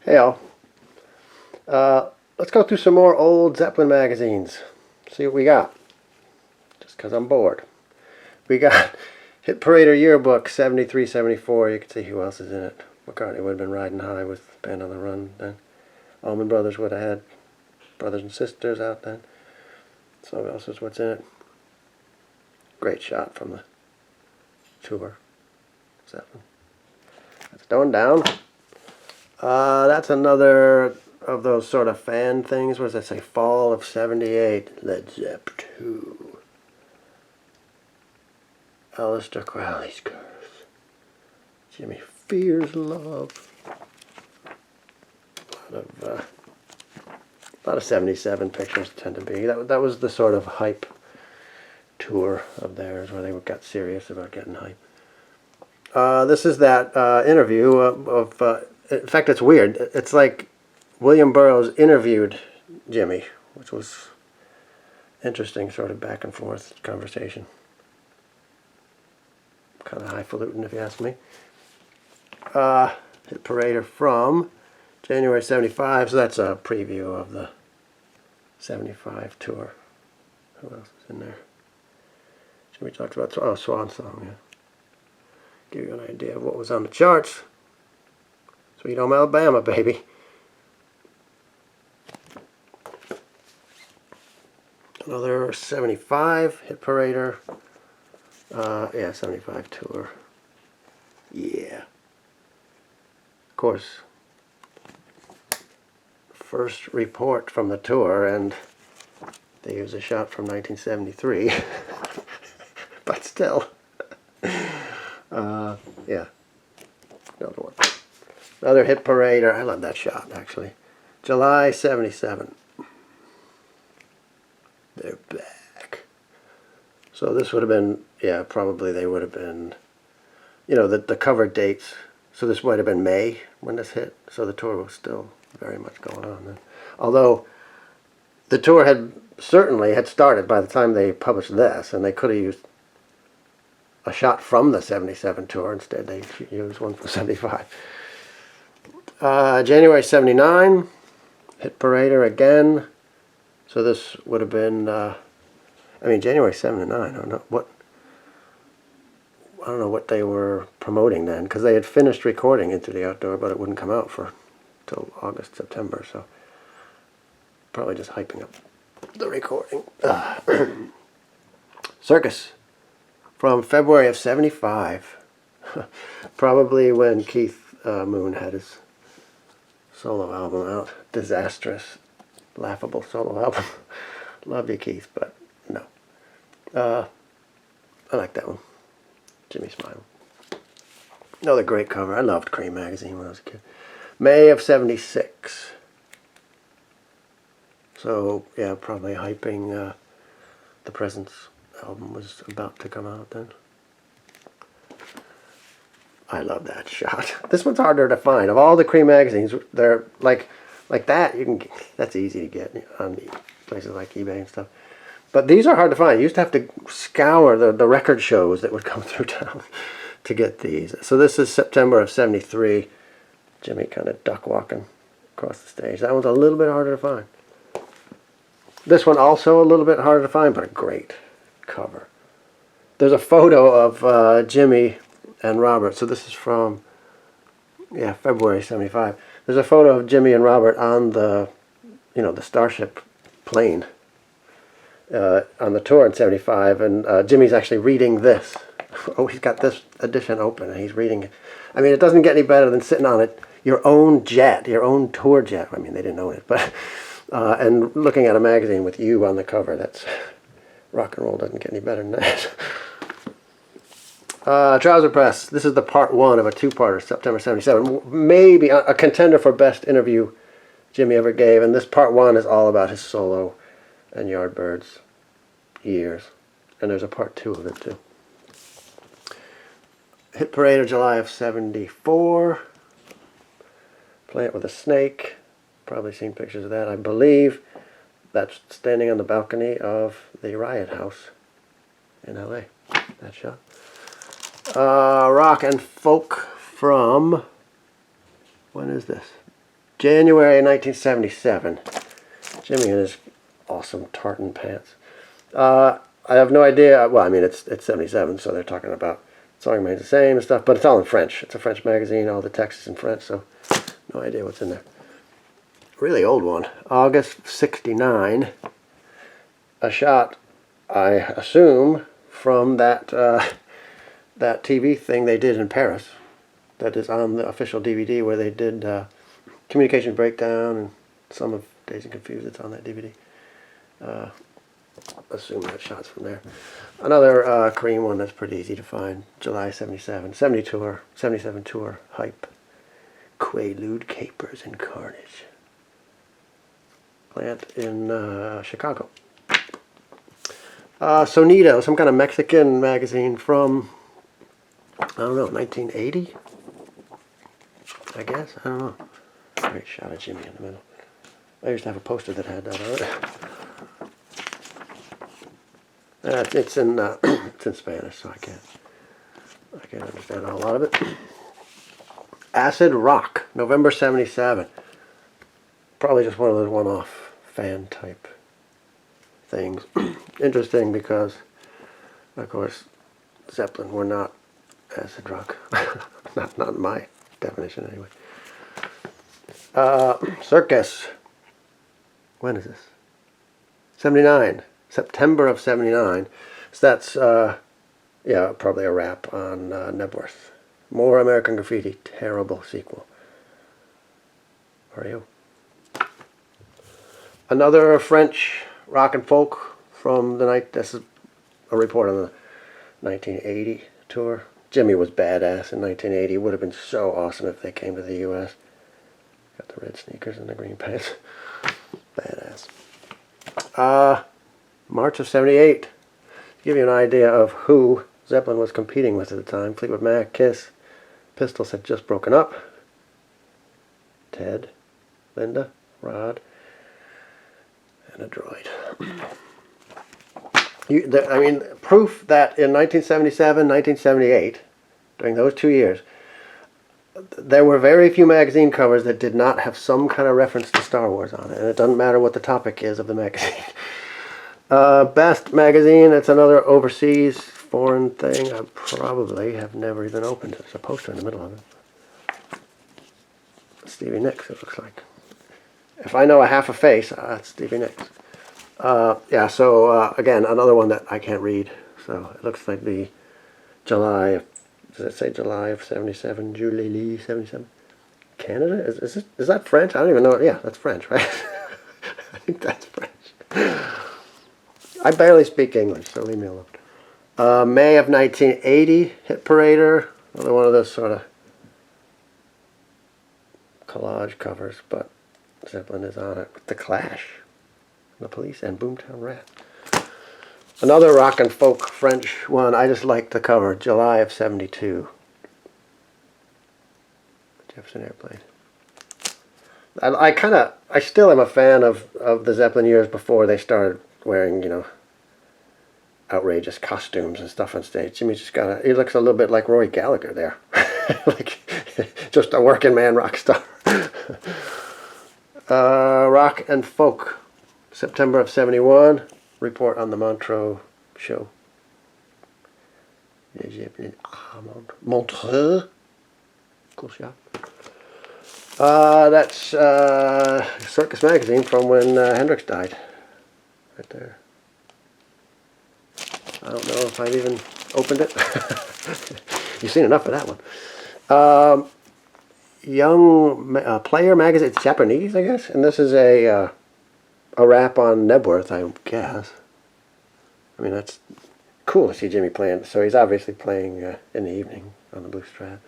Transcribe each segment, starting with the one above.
Hey all. Let's go through some more old Zeppelin magazines. See what we got. Just because I'm bored. We got Hit Parader Yearbook 73, 74. You can see who else is in it. McCartney would have been riding high with Band on the Run then. Allman Brothers would have had Brothers and Sisters out then. So else is what's in it. Great shot from the tour. Zeppelin. That's going down. That's another of those sort of fan things. What does that say? Fall of 78. Led Zepp 2. Aleister Crowley's Curse. Jimmy Fears Love. A lot of 77 pictures tend to be. That was the sort of hype tour of theirs where they got serious about getting hype. This is that interview of in fact, it's weird. It's like William Burroughs interviewed Jimmy, which was interesting, sort of back and forth conversation. Kind of highfalutin, if you ask me. Hit Parader from January 75, so that's a preview of the 75 tour. Who else is in there? Jimmy talked about Swan Song, yeah. Give you an idea of what was on the charts. Sweet Home Alabama, baby. Another 75 Hit Parader. Yeah, 75 tour. Yeah. Of course, first report from the tour, and they use a shot from 1973. But still. Yeah. Another one. Another Hit Parader. I love that shot, actually. July 77. They're back. So this would have been, yeah, probably they would have been, you know, the cover dates. So this might have been May when this hit. So the tour was still very much going on then. Although the tour had certainly had started by the time they published this, and they could have used a shot from the 77 tour. Instead, they used one from 75. January 79, Hit Parader again. So this would have been, I mean, January 79. I don't know what they were promoting then, because they had finished recording Into the Outdoor, but it wouldn't come out for till August, September. So probably just hyping up the recording. Circus from February of 75. Probably when Keith Moon had his solo album out. Disastrous, laughable solo album. Love you, Keith, but no. I like that one. Jimmy Smile. Another great cover. I loved Cream magazine when I was a kid. May of 76. So, yeah, probably hyping the Presence album was about to come out then. I love that shot. This one's harder to find. Of all the Cream magazines, they're like that. You can that's easy to get on the places like eBay and stuff. But these are hard to find. You used to have to scour the record shows that would come through town to get these. So this is September of 73. Jimmy kind of duck walking across the stage. That one's a little bit harder to find. This one also a little bit harder to find, but a great cover. There's a photo of Jimmy and Robert. So this is from, yeah, February 75. There's a photo of Jimmy and Robert on the, you know, the Starship plane on the tour in 75. And Jimmy's actually reading this. Oh, he's got this edition open and he's reading it. I mean, it doesn't get any better than sitting on it, your own jet, your own tour jet. I mean, they didn't own it, but, and looking at a magazine with you on the cover. That's, rock and roll doesn't get any better than that. Trouser Press. This is the part one of a two-parter, September 77. Maybe a contender for best interview Jimmy ever gave. And this part one is all about his solo and Yardbirds years. And there's a part two of it, too. Hit Parader, July of 74. Play It With a Snake. Probably seen pictures of that. I believe that's standing on the balcony of the Riot House in L.A. That shot. Rock and folk from, when is this? January 1977. Jimmy in his awesome tartan pants. I have no idea. Well, I mean, it's 77, so they're talking about song remains the same and stuff, but it's all in French. It's a French magazine. All the text is in French, so no idea what's in there. Really old one. August 69. A shot, I assume, from that that TV thing they did in Paris. That is on the official DVD where they did Communication Breakdown and some of Dazed and Confused. It's on that DVD. Assume that shot's from there. Another Cream one that's pretty easy to find. July 77. 77 tour. Hype. Quaalude, Capers, and Carnage. Plant in Chicago. Sonido, some kind of Mexican magazine from, I don't know, 1980? I guess? I don't know. Great shot of Jimmy in the middle. I used to have a poster that had that on it. It's in Spanish, so I can't understand a whole lot of it. Acid Rock, November 77. Probably just one of those one-off fan type things. Interesting because, of course, Zeppelin were not acid rock. not in my definition anyway. Circus. When is this? 79. September of 79. So that's, yeah, probably a rap on Nebworth. More American Graffiti. Terrible sequel. How are you? Another French rock and folk from the night. This is a report on the 1980 tour. Jimmy was badass in 1980. Would have been so awesome if they came to the U.S. Got the red sneakers and the green pants. Badass. March of 78. To give you an idea of who Zeppelin was competing with at the time. Fleetwood Mac, Kiss, Pistols had just broken up. Ted, Linda, Rod, and a droid. I mean, proof that in 1977, 1978, during those 2 years, there were very few magazine covers that did not have some kind of reference to Star Wars on it. And it doesn't matter what the topic is of the magazine. Best magazine, it's another overseas foreign thing. I probably have never even opened it. There's a poster in the middle of it. Stevie Nicks, it looks like. If I know a half a face, that's Stevie Nicks. Yeah, so again, another one that I can't read. So it looks like the July, does it say July of 77? Julie 77? Canada? Is that French? I don't even know. Yeah, that's French, right? I think that's French. I barely speak English, so leave me alone. May of 1980, Hit Parader. Another one of those sort of collage covers, but Zeppelin is on it with The Clash, The Police, and Boomtown Rat. Another rock and folk French one. I just like the cover. July of 72. Jefferson Airplane. I still am a fan of the Zeppelin years before they started wearing, you know, outrageous costumes and stuff on stage. Jimmy just he looks a little bit like Rory Gallagher there. Like, just a working man rock star. Rock and folk. September of 71. Report on the Montreux show. Montreux. Cool shot. That's Circus magazine from when Hendrix died. Right there. I don't know if I've even opened it. You've seen enough of that one. Young Player magazine. It's Japanese, I guess. And this is a rap on Nebworth, I guess. I mean, that's cool to see Jimmy playing. So he's obviously playing in the evening on the blue Strat.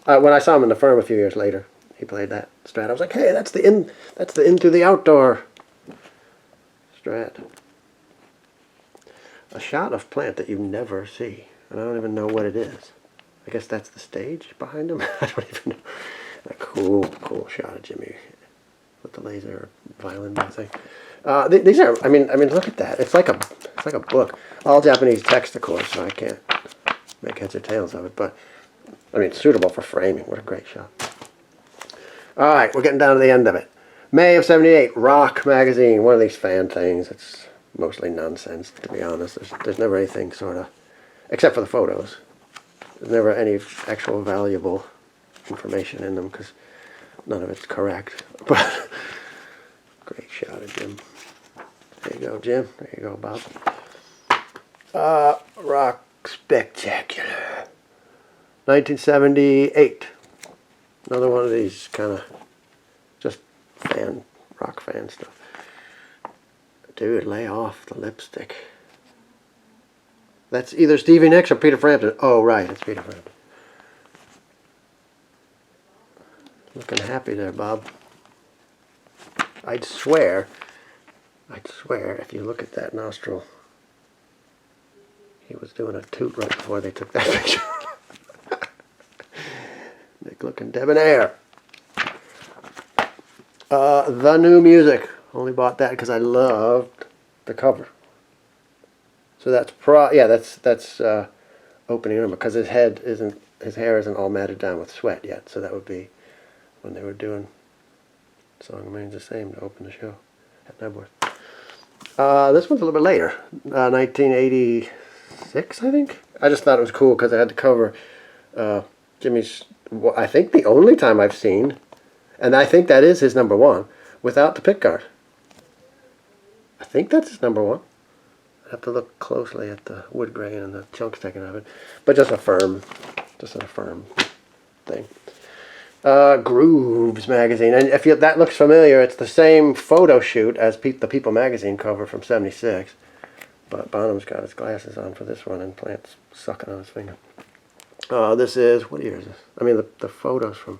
When I saw him in the Firm a few years later, he played that Strat. I was like, hey, that's the Into the Outdoor Strat. A shot of Plant that you never see. And I don't even know what it is. I guess that's the stage behind him. I don't even know. A cool shot of Jimmy with the laser violin thing. These are, I mean, look at that. It's like a book. All Japanese text, of course, so I can't make heads or tails of it. But I mean, it's suitable for framing. What a great shot. All right, we're getting down to the end of it. May of '78, Rock magazine, one of these fan things. It's mostly nonsense, to be honest. There's never anything sort of, except for the photos. There's never any actual valuable information in them because none of it's correct. But great shot of Jim. There you go, Jim. There you go, Bob. Rock Spectacular. 1978. Another one of these kind of just rock fan stuff. Dude, lay off the lipstick. That's either Stevie Nicks or Peter Frampton. Oh, right, it's Peter Frampton. Looking happy there, Bob. I'd swear, if you look at that nostril, he was doing a toot right before they took that picture. Nick looking debonair. The New Music. Only bought that because I loved the cover. So that's that's opening number because his hair isn't all matted down with sweat yet. So that would be when they were doing Song Remains the Same to open the show at Nebworth. This one's a little bit later, 1986, I think. I just thought it was cool because I had to cover Jimmy's. I think the only time I've seen, and I think that is his number one, without the pickguard. I think that's his number one. I have to look closely at the wood grain and the chunks taken out of it, but just an affirm thing. Grooves magazine, and if that looks familiar, it's the same photo shoot as the People magazine cover from '76, but Bonham's got his glasses on for this one, and Plant's sucking on his finger. This is, what year is this? I mean, the photos from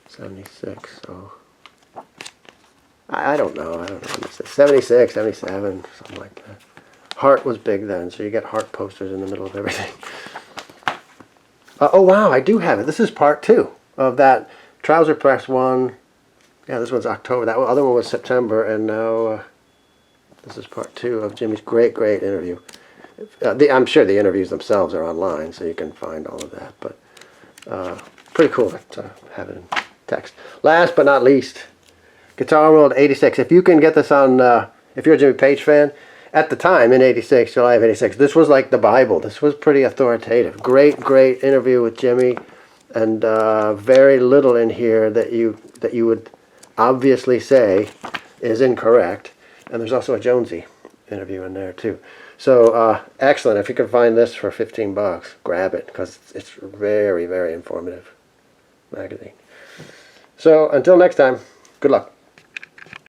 '76. So I don't know. It's 76, 77, something like that. Heart was big then, so you get Heart posters in the middle of everything. Oh wow, I do have it. This is part 2 of that Trouser Press one. Yeah, this one's October. That other one was September, and now this is part 2 of Jimmy's great interview. I'm sure the interviews themselves are online, so you can find all of that. But pretty cool to have it in text. Last but not least, Guitar World '86. If you can get this on, if you're a Jimmy Page fan, at the time in '86, July of '86, this was like the Bible. This was pretty authoritative. Great interview with Jimmy. And very little in here that you would obviously say is incorrect. And there's also a Jonesy interview in there too. So excellent. If you can find this for $15, grab it because it's very informative magazine. So until next time, good luck.